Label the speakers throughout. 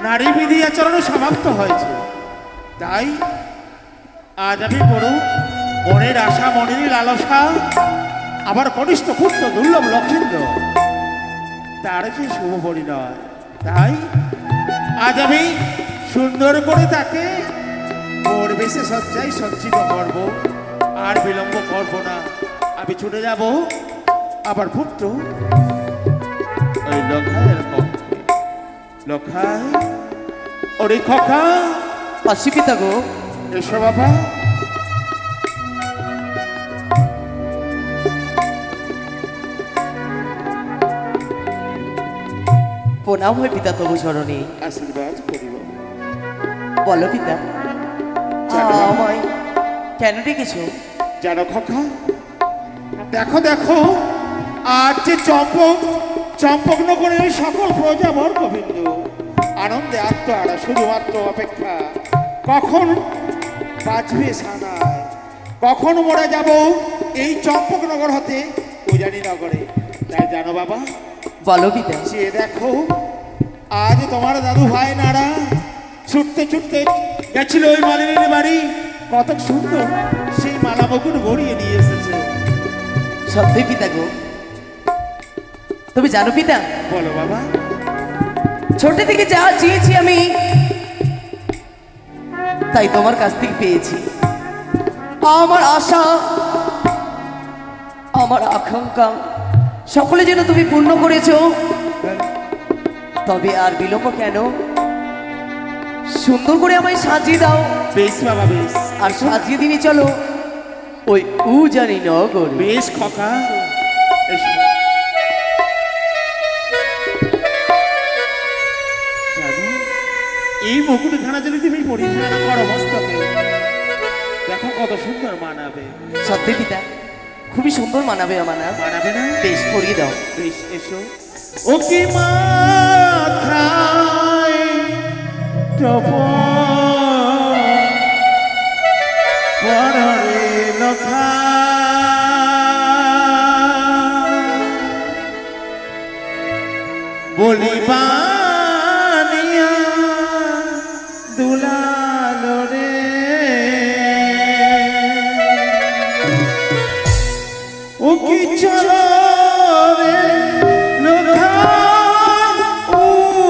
Speaker 1: নারী বিধি আচরণে সমাপ্ত হয়েছে, তাই আজ আমি বড় মনের আশা, মনের লালসা, আমার কনিষ্ঠ পুত্র দুর্লভ লক্ষেন্দ্র তার যে শুভ পরিণয়, তাই আজ আমি সুন্দর করে তাকে ওর বেশে সজ্জায় সজ্জিত করব। আর বিলম্ব করব না, আমি ছুটে যাব আবার পুত্র ওই লক্ষায়। লক্ষায়, ওরে খোকা,
Speaker 2: আসি পিতা গো।
Speaker 1: এসো বাবা।
Speaker 2: প্রণাম হয় পিতা তবু চরণে।
Speaker 1: আশীর্বাদ করিব।
Speaker 2: বলো পিতা, আমায় কেন ডেকেছো?
Speaker 1: জানো খোকা, দেখো দেখো আজ যে চম্পকনগরের সকল প্রজাবর গোবিন্দ আনন্দে আত্মহারা, শুধুমাত্র অপেক্ষা কখন বাজবে সানায়, কখন মোরা যাব এই চম্পকনগর হতে উজানি নগরে। তাই জানো বাবা,
Speaker 2: বলো পিতা।
Speaker 1: সে দেখো আজ তোমার দাদু ভাই নাড়া ছুটতে ছুটতে গেছিল ওই মালিনীর বাড়ি, কত সুন্দর সেই মালা মুকুট গড়িয়ে নিয়ে এসেছে।
Speaker 2: সত্যি পিতা গো। তুমি জানো পিতা,
Speaker 1: বলো বাবা।
Speaker 2: ছোট থেকে যা চেয়েছি আমি তাই তোমার কাছ থেকে পেয়েছি। আমার আশা, আমার আকাঙ্ক্ষা সকলে যেন তুমি পূর্ণ করেছো। তবে আর বিলম্ব কেন? সুন্দর করে আমায় সাজিয়ে দাও।
Speaker 1: বেশ বাবা, বেশ।
Speaker 2: আর সাজিয়ে দিনই চলো ওই উজানি নগর।
Speaker 1: বেশ খোকা, এসো। জানো, এই মুকুটখানা যদি তুমি পরিধান করো মস্তকে, দেখো কত সুন্দর মানাবে।
Speaker 2: সত্যি পিতা, খুবই সুন্দর মানাবে।
Speaker 1: মানাবে না?
Speaker 2: বেশ পরিয়ে দাও।
Speaker 1: বেশ, এসো। ও কি মাথায় পরে লখা, বলিবানিয়া দুলালো রে, ও কি চলো রে লখা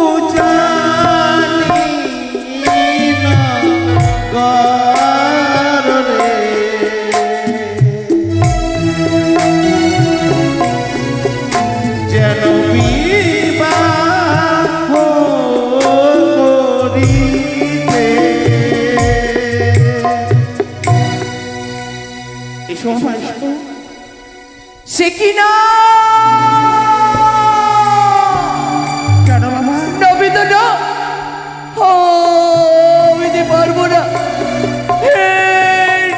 Speaker 1: উজানি নগর রে, যেন বিবাহ করিতে। এসো এসো।
Speaker 2: সে কি না?
Speaker 1: কেন বাবা?
Speaker 2: নবী তো না, আমি যে পারবো না।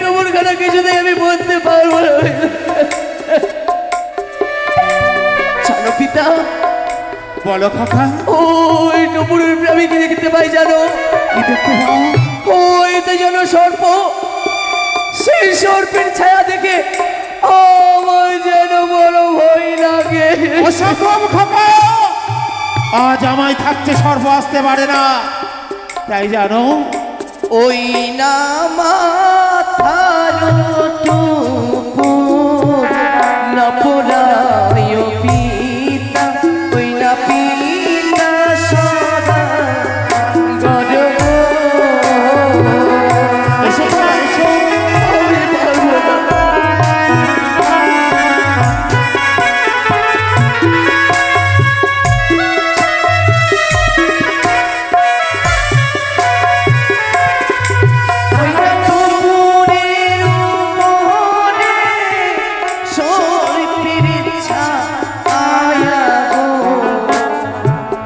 Speaker 2: টুমুরখানা কিছুতেই আমি বলতে পারবো না। জানো পিতা,
Speaker 1: বলো খোকা।
Speaker 2: ওই টুমুরের আমি কি দেখতে পাই জানো?
Speaker 1: কি দেখতে পাও?
Speaker 2: ওই তো যেন সর্প। সেই সর্পের ছায়া দেখে আমার যেন বড় ভয় লাগে।
Speaker 1: অসম্ভব খোকা, আজ আমায় থাকতে সর্ব আসতে পারে না, তাই জানো
Speaker 2: ওই না মাথার টুকু না পোড়ায় পিতা, ওই না পিতা সদা গর্ব।
Speaker 1: এসো খোকা, এসো।
Speaker 2: আমি পারবো না।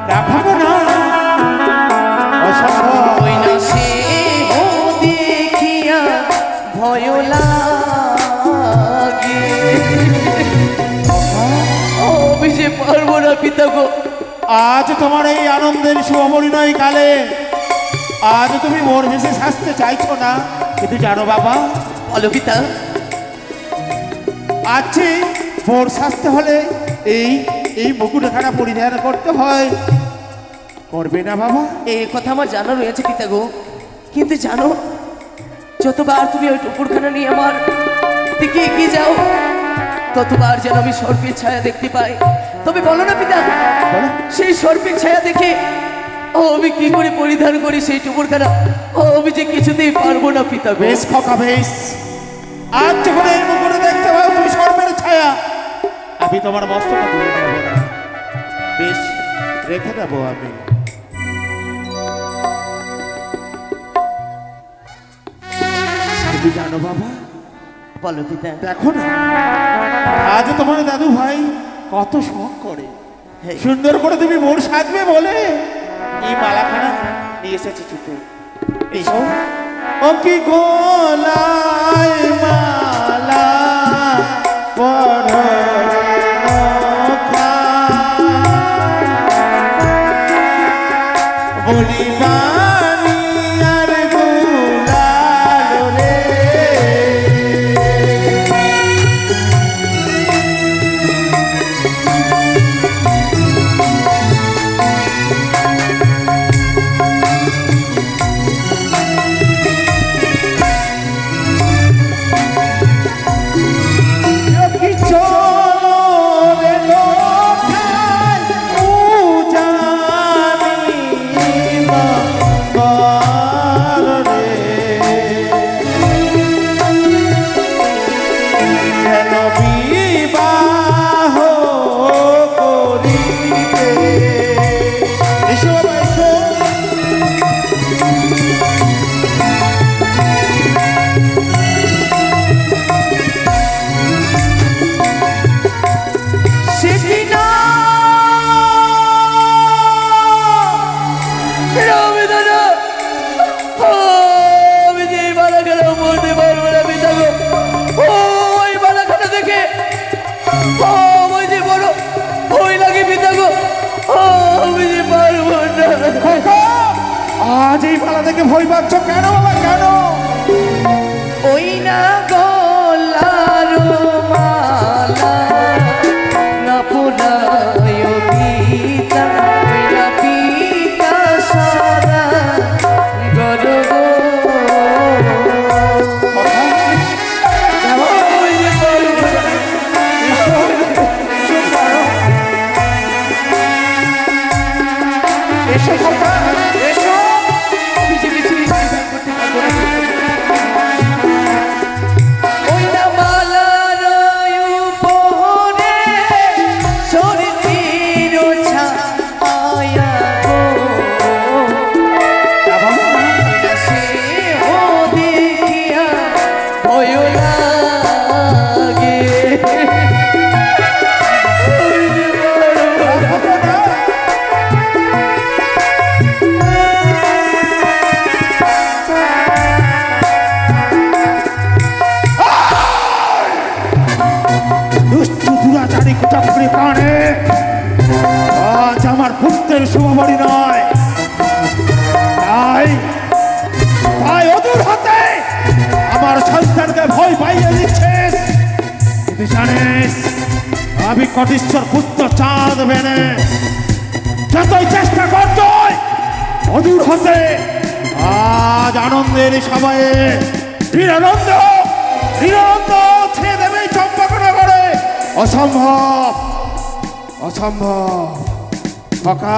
Speaker 1: রাখাবো না, অসম্ভব।
Speaker 2: ওই না সে ও দেখিয়া ভয় লাগে। আমি যে পারবো না পিতা গো।
Speaker 1: আজ তোমার এই আনন্দের শুভ পরিণয় কালে আজ তুমি মোর ভেসে সাজতে চাইছো না, কিন্তু জানো বাবা,
Speaker 2: বলো পিতা।
Speaker 1: আছে মোর সাজতে হলে এই এই মুকুটখানা পরিধান করতে হয়। করবে না বাবা?
Speaker 2: এই কথা আমার জানা রয়েছে পিতা গো, কিন্তু জানো যতবার তুমি ওই টুকুরখানা নিয়ে আমার দিকে এগিয়ে যাও ততবার যেন আমি সর্পের ছায়া দেখতে পাই। তবে বলো না পিতা,
Speaker 1: বলো।
Speaker 2: সেই সর্পের ছায়া দেখে আমি কি করে পরিধান করি সেই টুকুরখানা, আমি যে কিছুতেই পারবো না পিতা গো।
Speaker 1: বেশ খোকা বেশ, আজ যখন এই মুখে দেখতে পাও তুমি সর্বের ছায়া, আমি তোমার মস্তক তুলে দেবো না, বেশ রেখে দেবো আমি। তুমি জানো বাবা,
Speaker 2: বলো পিতা।
Speaker 1: দেখো না আজ তোমার দাদু ভাই কত শখ করে,
Speaker 2: হ্যাঁ।
Speaker 1: সুন্দর করে তুমি মোর সাজবে বলে এই মালাখানা নিয়ে এসেছে ছুটে। এসো ও কি গোলায় মালা বলি বাণী আর গুলাল রে। আজ এই পালা থেকে ভয় পাচ্ছ কেন বাবা, কেন?
Speaker 2: ওই না গলার মালা না পুরায় পিতা, না পিতা সারা গরব।
Speaker 1: এসো কথা, এসো।
Speaker 2: ওই না মালার উপরে সরিতির ছায়া গো, সে ও দেখিয়া ভয় লাগে।
Speaker 1: চাকরি কানে আজ আমার পুত্রের শুভবাড়ি নয়, তাই তাই অদূর হতে আমার সন্তানকে ভয় পাইয়ে দিচ্ছিস। তুই জানিস আমি কটিশ্বর পুত্র চাঁদ বেনে যতই চেষ্টা করত অদূর হতে আজ আনন্দের সবাই নিরানন্দ নিরানন্দ ছেড়ে দেবে চম্পকনগরে। অসম্ভব, অসম্ভব। কাকা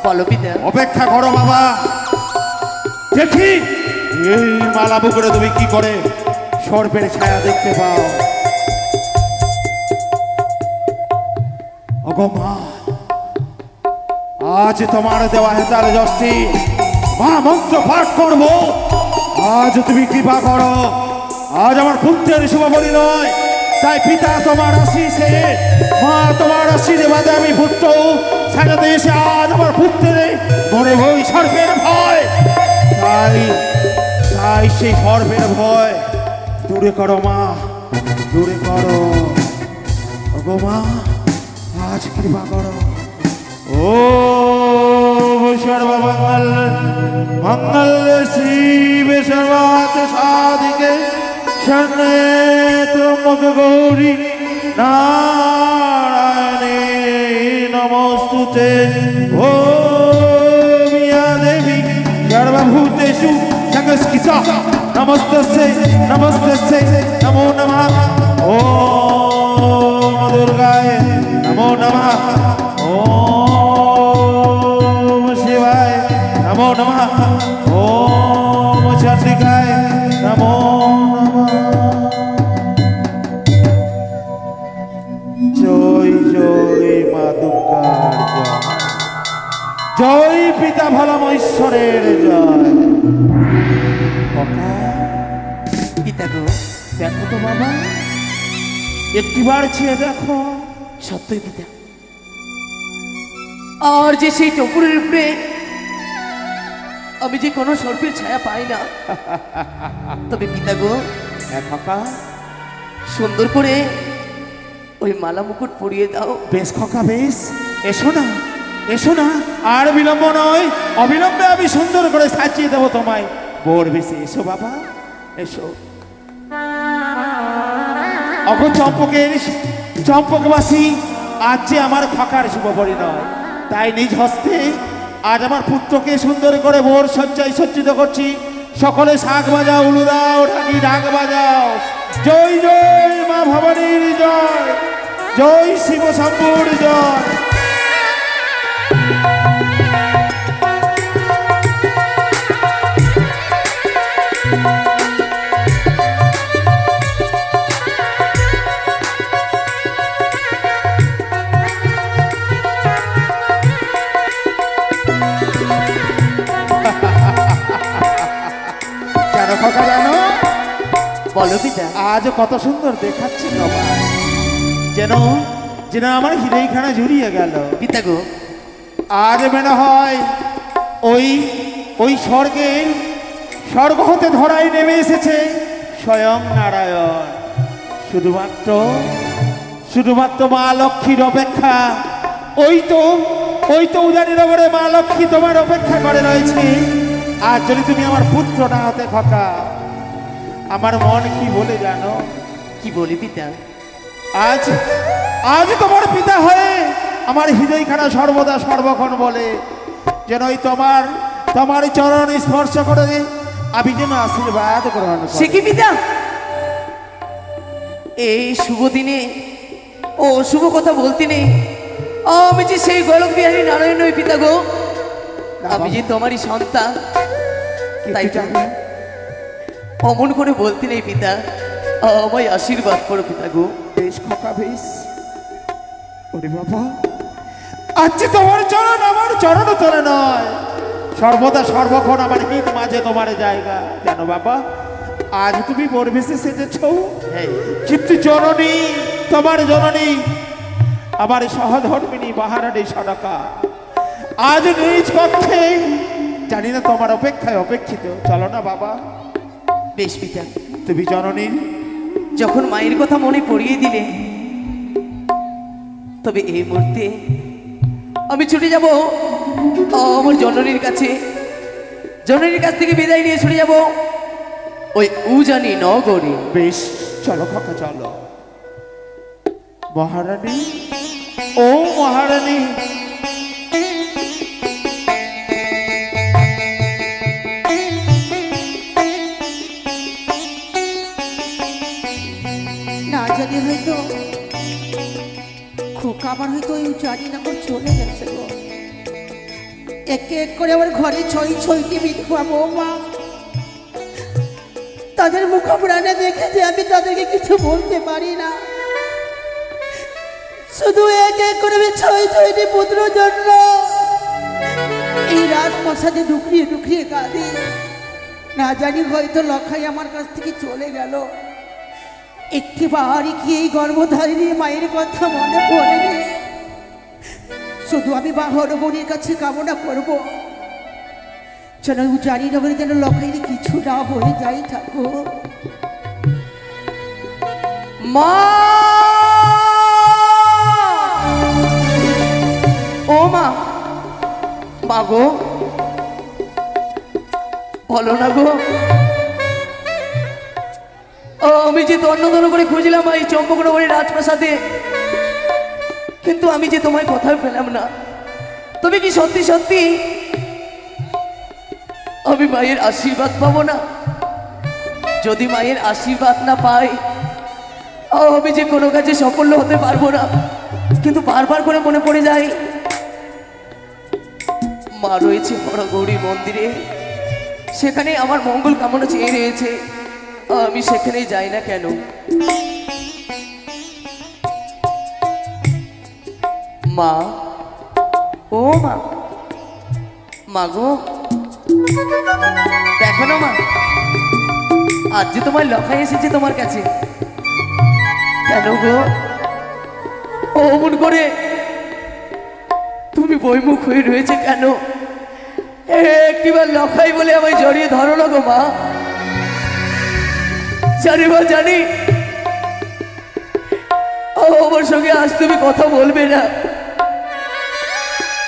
Speaker 2: বলো পিতা।
Speaker 1: অপেক্ষা করো বাবা, দেখি এই মালা বুকুরে তুমি কি করে সর্পের ছায়া দেখতে পাও। ওগো মা, আজ তোমার দেওয়া হেতার জস্তি মা মন্ত্র পাঠ করবো, আজ তুমি কৃপা করো। আজ আমার পুত্রের শুভবলি নয়, তাই পিতা তোমার আশিসে মা তোমার আশীর্বাদে আমি পুত্র সাজাতে এসে আজ আমার পুত্রের মনে ভয় সর্পের ভয়, তাই তাই সেই সর্পের ভয় দূরে করো মা, দূরে করো। ওগো মা, আজ কৃপা করো। ও সর্বমঙ্গল মঙ্গল শিব সর্বাত সাধিকে শরণে ত্রম্বক গৌরী নারায়ণে নমস্তুতে। ও নমস্তে নমস্তে নমো নমঃ ওম দুর্গায় নমো নমঃ ওম শিবায় নমো নমঃ ওম চন্ডিকায় নমো নমঃ। জয় জয় মা দুর্গার জয়, জয় পিতা ভোলামহেশ্বরের জয়।
Speaker 2: পিতা গো,
Speaker 1: দেখো তো বাবা, একটিবার চেয়ে দেখো।
Speaker 2: সত্যই পিতা, আর যে সেই টপুরের উপরে আমি যে কোনো সর্পের ছায়া পাই না। তবে পিতা গো,
Speaker 1: খোকা,
Speaker 2: সুন্দর করে ওই মালা মুকুট পরিয়ে দাও।
Speaker 1: বেশ খোকা বেশ, এসো না এসো না, আর বিলম্ব নয়, অবিলম্বে আমি সুন্দর করে সাজিয়ে দেবো তোমায়। বোর বেশি এসো বাবা, এসো। অখন চম্পকবাসী, আজ যে আমার খোকার শুভ পরিণয়, তাই নিজ হস্তে আজ আমার পুত্রকে সুন্দর করে বোর সজ্জায় সজ্জিত করছি। সকলে শাক বাজাও, উলু দাও, ঢাকি ঢাক বাজাও। জয় জয় মা ভবানীর জয়, জয় শিব শম্ভুর জয়। জানো খোকা, জানো
Speaker 2: বলো পিতা।
Speaker 1: আজ কত সুন্দর দেখাচ্ছে তোমার, যেন যেন আমার হৃদয়খানা জুড়িয়ে গেল।
Speaker 2: পিতা গো,
Speaker 1: আজ মনে হয় ওই ওই স্বর্গ হতে ধরাই নেমে এসেছে স্বয়ং নারায়ণ। শুধুমাত্র মা লক্ষ্মীর অপেক্ষা। ওই তো উজানিনগরে মা লক্ষ্মী তোমার অপেক্ষা করে রয়েছে। আর যদি তুমি আমার পুত্র না হতে খোকা, আমার মন কি বলে জানো?
Speaker 2: কি বলি পিতা?
Speaker 1: আজ তোমার পিতা হয়ে আমার হৃদয়খানা সর্বদা সর্বক্ষণ বলে যেন ওই তোমার চরণ স্পর্শ করে আমি যেন আশীর্বাদ গ্রহণ করি।
Speaker 2: সে কি পিতা, এই শুভ দিনে ও শুভ কথা বলতে নেই। আমি যে সেই গোলক বিহারী নারায়ণ ওই পিতা গো, আমি যে তোমারই সন্তান, তাই অমন করে বলতে নেই পিতা। আমায় আশীর্বাদ করো পিতা গো।
Speaker 1: বেশ খোকা বেশ। ওরে বাবা, আজ তোমার চরণ আমার চরণ তোলে নয়, সর্বদা সর্বক্ষণ আমার হিত মাঝে তোমার জায়গা। জানো বাবা, আজ তুমি বরবেশে সেজেছ, কিন্তু জননী, তোমার জননী আমার সহধর্মিনী মহারানী সনকা আজ নিজ কক্ষে, জানি না তোমার অপেক্ষায় অপেক্ষিত। চলো না বাবা।
Speaker 2: বেশ পিতা।
Speaker 1: তুমি জননী
Speaker 2: যখন মায়ের কথা মনে পড়িয়ে দিলে, তবে এই মুহূর্তে আমি ছুটে যাব আমার জননীর কাছে। জননীর কাছ থেকে বিদায় নিয়ে ছুটে যাব ওই উজানি নগরে।
Speaker 1: বেশ, চলো খোকা চলো। মহারানী, ও মহারানী,
Speaker 3: না জানি হয়তো খোকা আমার হয়তো ওই জানি না চলে গেছে গো। একে এক করে আমার ঘরে ছয়টি বিধবা বৌমা, তাদের মুখোমুখি দেখে যে আমি তাদেরকে কিছু বলতে পারি না। শুধু এক এক করে আমি ছয়টি পুত্র জন্য এই রাজপ্রাসাদে ডুকরিয়ে ডুকরিয়ে কাঁদি। না জানি হয়তো লখাই আমার কাছ থেকে চলে গেল। একটিবারই কি এই গর্ভধারিণী মায়ের কথা মনে পড়েনি? শুধু আমি বাহরমণির কাছে কামনা করব যেন জানি নগরে যেন লখাইনি কিছু না হয়ে যাই ঠাকুর।
Speaker 2: মা, ও মা, মা গো, বলো না গো। আমি যে তন্ন করে খুঁজলাম এই চম্পকনগরের রাজপ্রাসাদে, কিন্তু আমি যে তোমায় কোথাও পেলাম না। তবে কি সত্যি সত্যি আমি মায়ের আশীর্বাদ পাবো না? যদি মায়ের আশীর্বাদ না পাই আমি যে কোনো কাজে সফল হতে পারবো না। কিন্তু বারবার করে মনে পড়ে যায় মা রয়েছে বড় গৌরী মন্দিরে, সেখানে আমার মঙ্গল কামনা চেয়ে রয়েছে, আমি সেখানে যাই না কেন? মা, ও মা, মা গো দেখো না মা, আজ যে তোমার লখাই এসেছে তোমার কাছে। কেন গো অমন করে তুমি বইমুখ হয়ে রয়েছে কেন? একটিবার লখাই বলে আমায় জড়িয়ে ধরো না গো মা। জানি মা জানি আমার সঙ্গে আজ তুমি কথা বলবে না,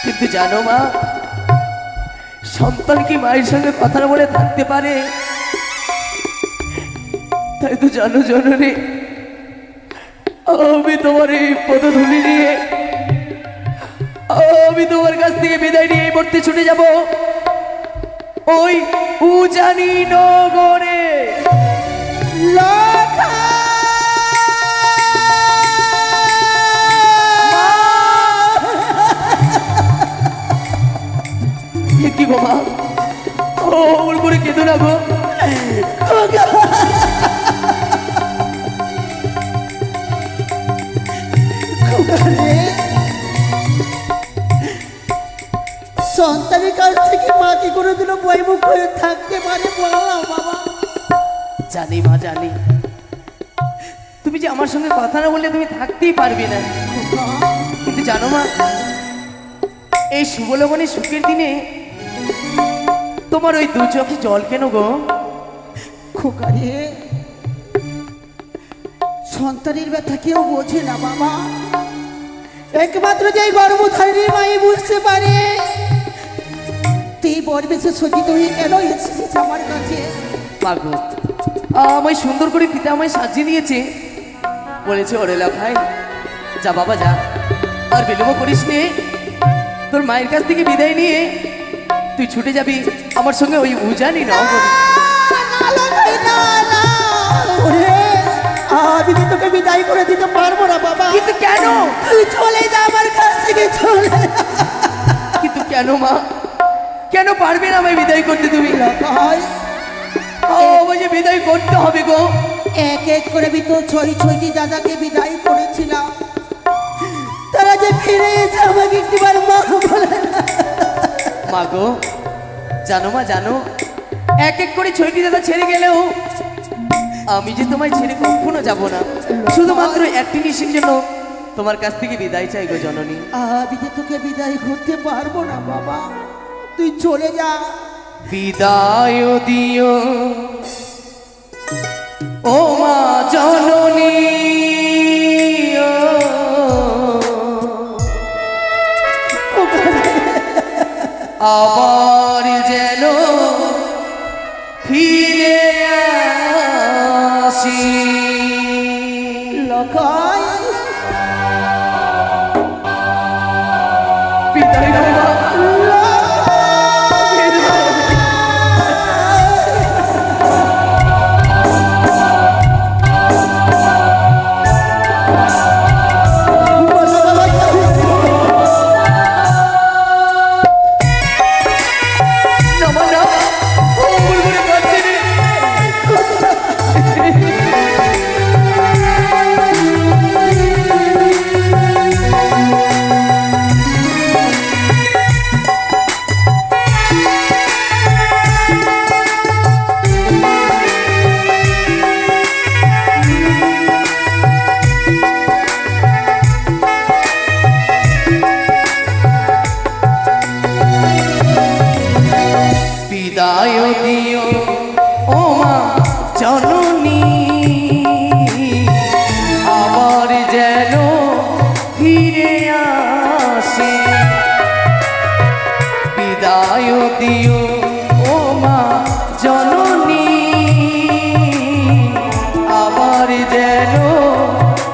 Speaker 2: কিন্তু জানো মা সন্তান কি মায়ের সঙ্গে কথা না বলে থাকতে পারে? তাই তো জানো জননী আমি তোমার এই পদধূলি নিয়ে আমি তোমার কাছ থেকে বিদায় নিয়ে পড়তে ছুটে যাব ওই উজানি নগরে। কি গো মা, ওর করে কেঁদো না গো।
Speaker 3: সন্তানের কাছ থেকে মা কি করে দিল বইমুখ হয়ে থাকতে পারে বললাম বাবা?
Speaker 2: জানি মা জানি, তুমি যে আমার সঙ্গে কথা না বললে তুমি থাকতেই পারবে না, কিন্তু জানো মা এই শুভলগ্নের সুখের দিনে তোমার ওই দু চোখে জল কেন গো?
Speaker 3: খোকারে সন্তানের ব্যথা কেউ বোঝে না বাবা, একমাত্র যে গর্ভধারী মাই বুঝতে পারে। তুই বরবেশে সজ্জিত হয়ে কেন এসেছিস আমার কাছে?
Speaker 2: মাগো আমায় সুন্দর করে পিতা আমায় সাজিয়ে দিয়েছে, বলেছে ওরে লখাই যা বাবা যা, আর বিলম্ব করিস নে, তোর মায়ের কাছ থেকে বিদায় নিয়ে তুই ছুটে যাবি আমার সঙ্গে ওই উজানি নগরে।
Speaker 3: আমি তো তোকে বিদায় করে দিতে পারবো না বাবা।
Speaker 2: কিন্তু কেন?
Speaker 3: তুই চলে যা আমার কাছ থেকে, চলে যা।
Speaker 2: কিন্তু কেন মা, কেন পারবে না আমায় বিদায় করতে তুমি? আমাকে বিদায় করতে হবে গো।
Speaker 3: এক এক করে আমি তো ছয়টি দাদাকে বিদায় করেছিলাম, তারা যে ফিরে এসে আমাকে একটিবার মা বলে না।
Speaker 2: মা গো জানো মা জানো, এক এক করে 6টি দাদা ছেড়ে গেলেও আমি যে তোমায় ছেড়ে কখনো যাব না, শুধুমাত্র একটি নিশির জন্য তোমার কাছ থেকে বিদায় চাই গো জননী।
Speaker 3: আমি যে তোকে বিদায় করতে পারবো না বাবা, তুই চলে যা।
Speaker 2: বিদায় দিও ও মা জননী, আবার যেন ফিরে আসি।
Speaker 3: লখাই
Speaker 2: বিদায় দাও মা। বিদায় দিও ও মা জননী, আবার যেন ফিরে আসে। বিদায় দিও ও মা জননী, আবার যেন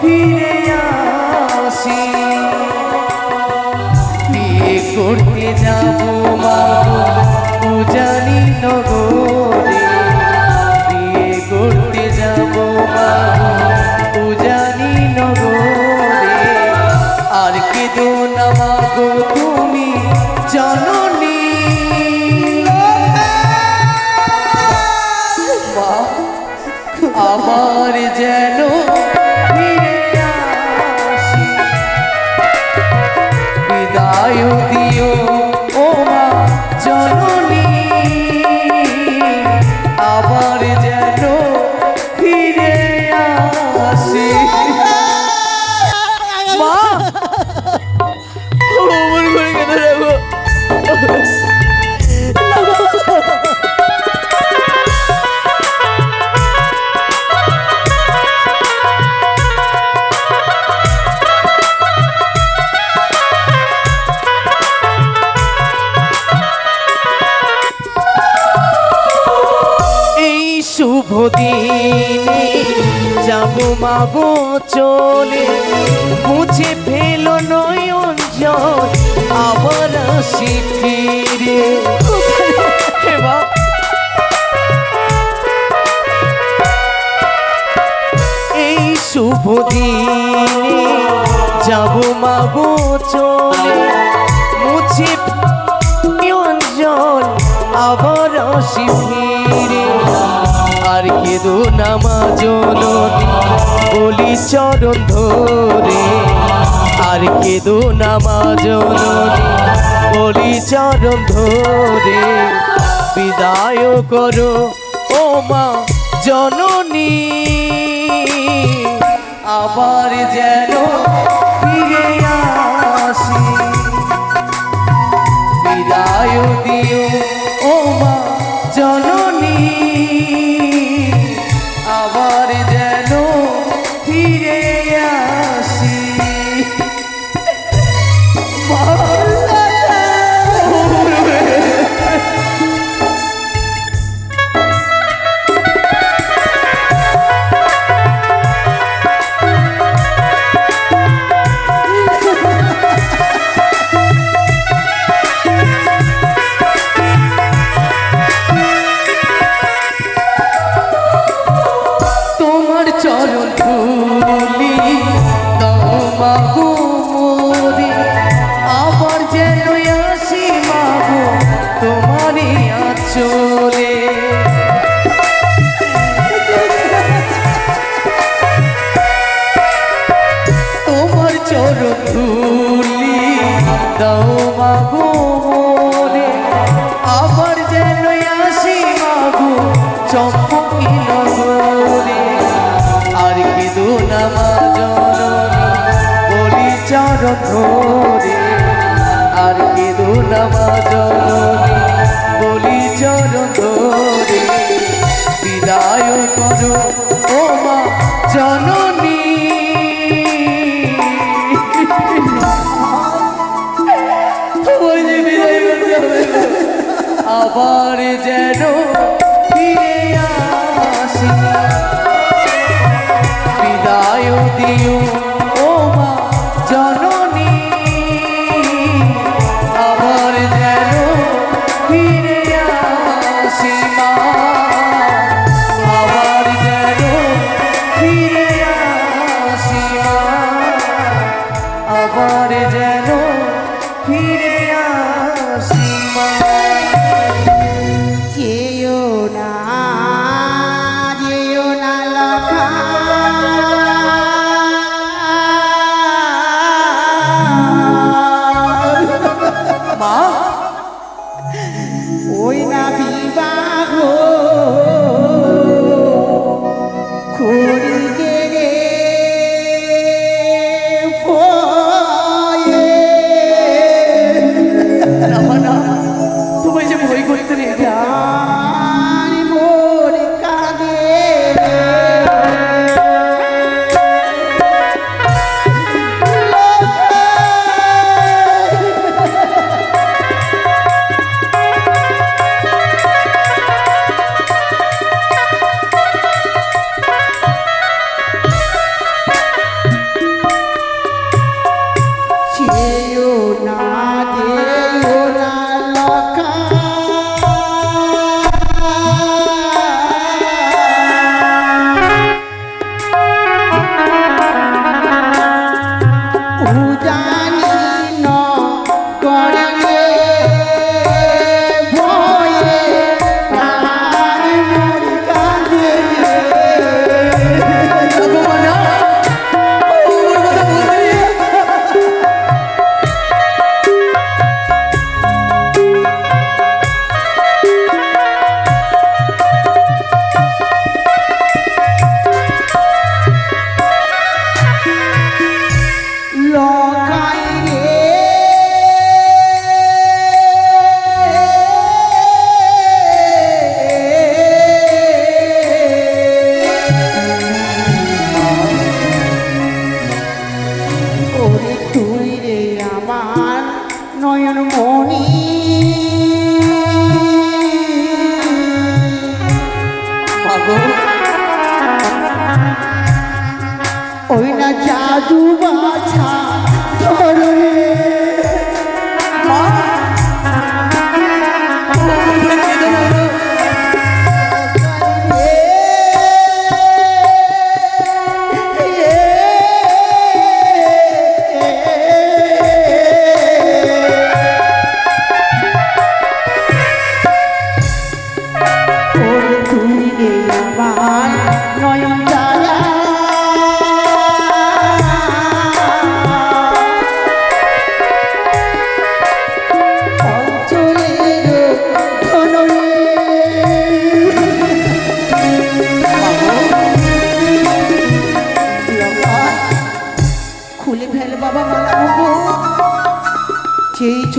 Speaker 2: ফিরে আসে। বিয়ে করতে যাবো মা উজানি নগরে, বিয়ে করতে দিনে যাব মাগো চলে, মুছে ফেলো নয়ন জল, আবার আসি ফিরে। হে মা, এই শুভ দিনে যাব মাগো চলে, মুছে নয়ন জল, আবার আসি ফিরে। আর কেঁদো না মা জননী বলি চরণ ধরে, আর কেঁদো না মা জননী বলি চরণ ধরে। বিদায় করো ও মা জননী, আবার যেন ফিরে আসি। বিদায় দিও ও মা জননী, আবার যেন ফিরে আসি। তোমার চরণ ধুলি দাও মাগো মোরে, আবার যেন আসি মাগো তোমারই আঁচলে। তোমার চরণ ধুলি দাও মাগো মোরে, আবার যেন আসি মাগো চম্পকি নগরে। আর কেঁদো না মা জননী বলি চরণ ধরে, আর কেঁদো না মা জননী বলি চরণ ধরে। বিদায় করো ও মা জননী, আবার যেন ফিরে আসি। বিদায় দিও ও মা জননী, আবার যেন ফিরে আসি মা, আবার যেন ফিরে আসি মা, আবার যেন ফিরে আসি মা।
Speaker 3: যেও না লখা,
Speaker 2: মা
Speaker 3: ওই না বিবাহ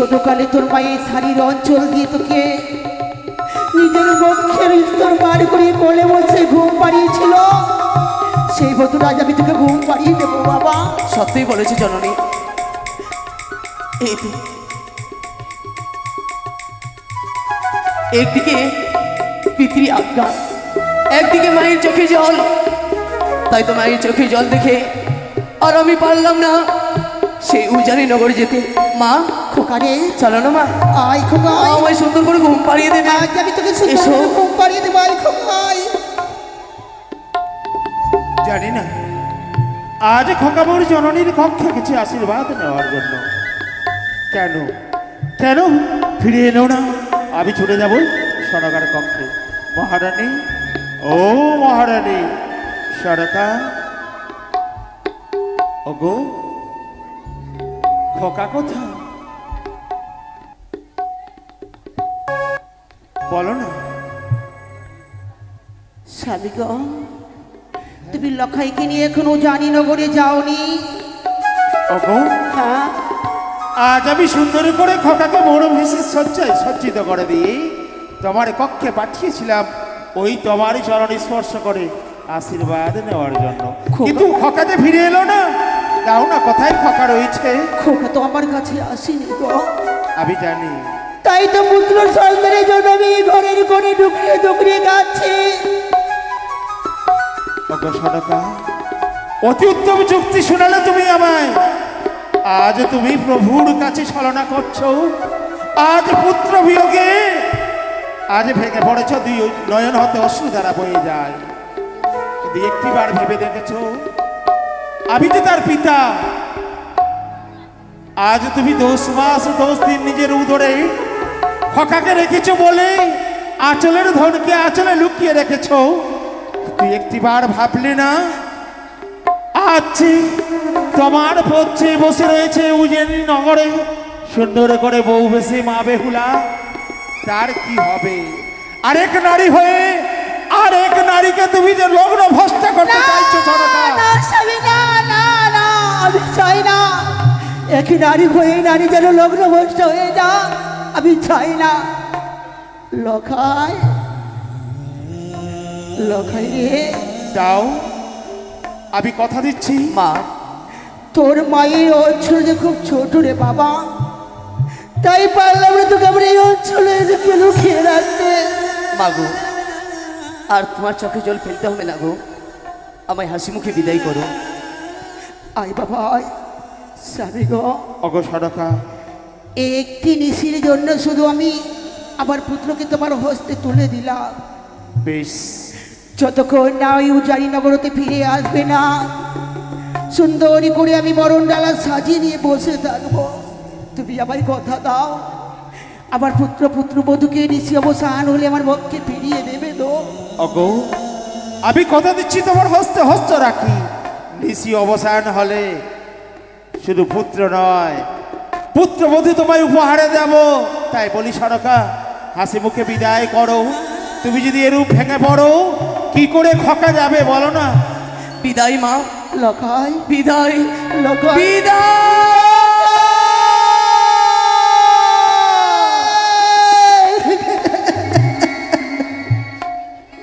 Speaker 3: ছোটকালে তোর মায়ের শাড়ির অঞ্চল দিয়ে তোকে নিজের বক্ষের স্তর বার করে কোলে বসে ঘুম পাড়িয়েছিল, সেই মতো আজ আমি তোকে ঘুম পাড়িয়ে দেবো বাবা।
Speaker 2: সত্যিই বলেছে জননী। এই তো একদিকে পিতৃ আজ্ঞা, একদিকে মায়ের চোখে জল, তাই তো মায়ের চোখে জল দেখে আর আমি পারলাম না সেই উজানি নগর যেতে। মা
Speaker 3: খোকারে
Speaker 2: চলো না মা,
Speaker 3: আয় খোকা,
Speaker 2: আমায় সুন্দর করে ঘুম পাড়িয়ে দেবে।
Speaker 3: আজ আমি তোকে সুন্দর
Speaker 2: এসো।
Speaker 3: করে ঘুম পাড়িয়ে দেবো। আয় খোকাই।
Speaker 1: জানি না আজ খোকাবুর জননীর কক্ষে কিছু আশীর্বাদ নেওয়ার জন্য। কেন কেন ফিরে এলো না? আমি ছুটে যাব সরকার কক্ষে। মহারানী, ও মহারানী সরকা, ওগো খোকা কোথা? বলো না।
Speaker 3: স্বামী গো, তুমি লখাইকে নিয়ে এখনো জানি নগরে যাওনি?
Speaker 1: ওগো
Speaker 3: হ্যাঁ,
Speaker 1: আজ আমি সুন্দর করে খোকাকে বড় ভেসে সজ্জায় সজ্জিত করে দিয়ে তোমার কক্ষে পাঠিয়েছিলাম ওই তোমারই চরণ স্পর্শ করে আশীর্বাদ নেওয়ার জন্য।
Speaker 3: খোকা।
Speaker 1: কিন্তু খোকাতে ফিরে এলো না। দাও না, কোথায় খোকা রয়েছে?
Speaker 3: খোকা তো আমার কাছে আসেনি গো।
Speaker 1: আমি জানি।
Speaker 3: তাই তো পুত্র সন্তানের জন্য আমি ঘরের কোণে ঢুকিয়ে ঢুকিয়ে যাচ্ছি।
Speaker 1: ওগো সনকা, অতি উত্তম যুক্তি শোনালে তুমি আমায়। আজ তুমি প্রভুর কাছে ছলনা করছো। আজ পুত্র বিয়োগে আজ ভেঙে পড়েছ, দুই নয়ন হতে অশ্রু দ্বারা বয়ে যায়। কিন্তু একটিবার ভেবে দেখেছো আমি যে তার পিতা। আজ তুমি 10 মাস 10 দিন নিজের উদরে খোকাকে রেখেছো বলে আঁচলের ধনকে আঁচলে লুকিয়ে রেখেছো। তুই একটিবার ভাবলে না আজ তোমার পক্ষে বসে রয়েছে উজেনি নগরে সুন্দর করে বউ বেশি মা বেহুলা, তার কি হবে? আরেক নারী হয়ে আরেক নারীকে তুমি যে লগ্ন ভ্রষ্ট করতে চাইছো সরকার।
Speaker 3: না স্বামী, না না না, আমি চাই না একই নারী হয়ে নারী যেন লগ্ন ভ্রষ্ট হয়ে যা, আমি চাই না। লখাই, লখাই রে,
Speaker 1: দাও, আমি কথা দিচ্ছি।
Speaker 2: মা
Speaker 3: তোর মায়ের অঞ্চল যে খুব ছোট রে বাবা, তাই পারলাম না তোকে আমরা এই অঞ্চলে লুকিয়ে রাখতে।
Speaker 2: মাগো, আর তোমার চোখে জল ফেলতে হবে না গো, আমায় হাসি মুখে বিদায় করো।
Speaker 3: আয় বাবা আয়। স্বামী গো,
Speaker 1: অগো সরকা,
Speaker 3: একটি নিশির জন্য শুধু আমি আমার পুত্রকে তোমার হস্তে তুলে দিলাম।
Speaker 1: বেশ,
Speaker 3: যতক্ষণ না ওই উজানি নগরতে ফিরে আসবে না, সুন্দরী করে আমি বরণ ডালা সাজিয়ে নিয়ে বসে থাকবো। তুমি আমায় কথা দাও, আমার পুত্র পুত্রবধূকে নিশি অবসান হলে আমার পক্ষে ফিরিয়ে দেবে তো?
Speaker 1: অগো আমি কথা দিচ্ছি তোমার হস্তে হস্ত রাখি। নিশি অবসান হলে শুধু পুত্র নয় পুত্রবধূ তোমায় উপহারে দেব। তাই বলি সরকা, হাসি মুখে বিদায় করো। তুমি যদি এরূপ ভেঙে পড়ো কি করে খোকা যাবে বলো না?
Speaker 2: বিদায় মা,
Speaker 3: লখাই,
Speaker 2: বিদায়,
Speaker 3: লখাই।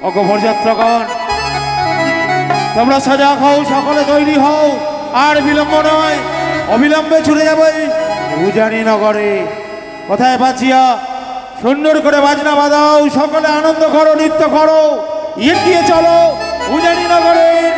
Speaker 1: অগো বরযাত্রগণ, তোমরা সজাগ হও, সকলে তৈরি হও। আর বিলম্ব নয়, অবিলম্বে ছুটে যাবে উজানি নগরে। কোথায় বাঁচিয়া সুন্দর করে বাজনা বাজাও, সকলে আনন্দ করো, নৃত্য করো, এগিয়ে চলো উজানি নগরের